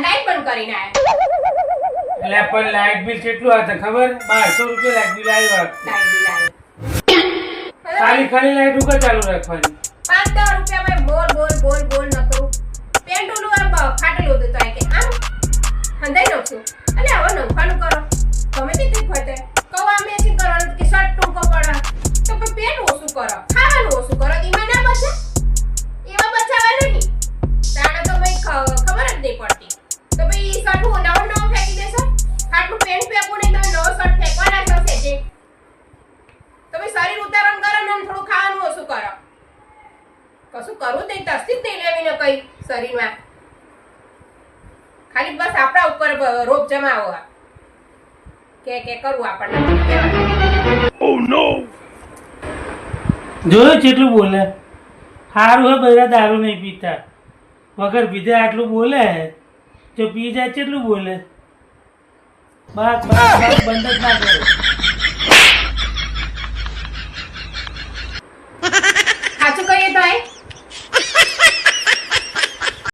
Light બંધ કરીને આયા એટલે પણ લાઈટ બિલ કેટલું આવે ખબર? 1200 રૂપિયા લાઈટ બિલ આવ્યું. લાઈટ બિલ આવ્યું ખાલી લાઈટ ઉપર ચાલુ રાખવાની. 5-10 રૂપિયામાં બોલ ન કરું પેન્ટોલું આમ ફાટેલું હતું તો આ કે આમ હંધાઈ નાખશું એટલે હવે નંખાનું કરો ગમે તે કંઈક હોય તે કવા મેચિંગ કરવાનું કે શર્ટ ટૂંકો પડે તો પછી પેન્ટ ઓછું કરો ખાવાનું ઓછું કરો એમાં ના બચે એમાં બચાવે નહીં તાણે તો ભાઈ ખબર જ નહીં પડતી તો ભાઈ શર્ટ નવો ફેંકી દેશો આટલું પેન્ટ ફેંકવું નહીં તમે નવો શર્ટ ફેંકવાના છો છે તો ભાઈ શરીર ઉતારણ કરો ને થોડું ખાવાનું ઓછું કરો કશું કરવું નહીં તસ્તી જ નહીં લેવીને કઈ શરીરમાં ખાલી બસ આપણા ઉપર રોપ જમાવો કે કરવું આપણને ઓ નો જોયું કેટલું બોલે સારું હે બૈરા દારૂ નહીં પીતા વગર પીધે આટલું બોલે જો પી જાય કેટલું બોલે બસ બંધ જ ના કરે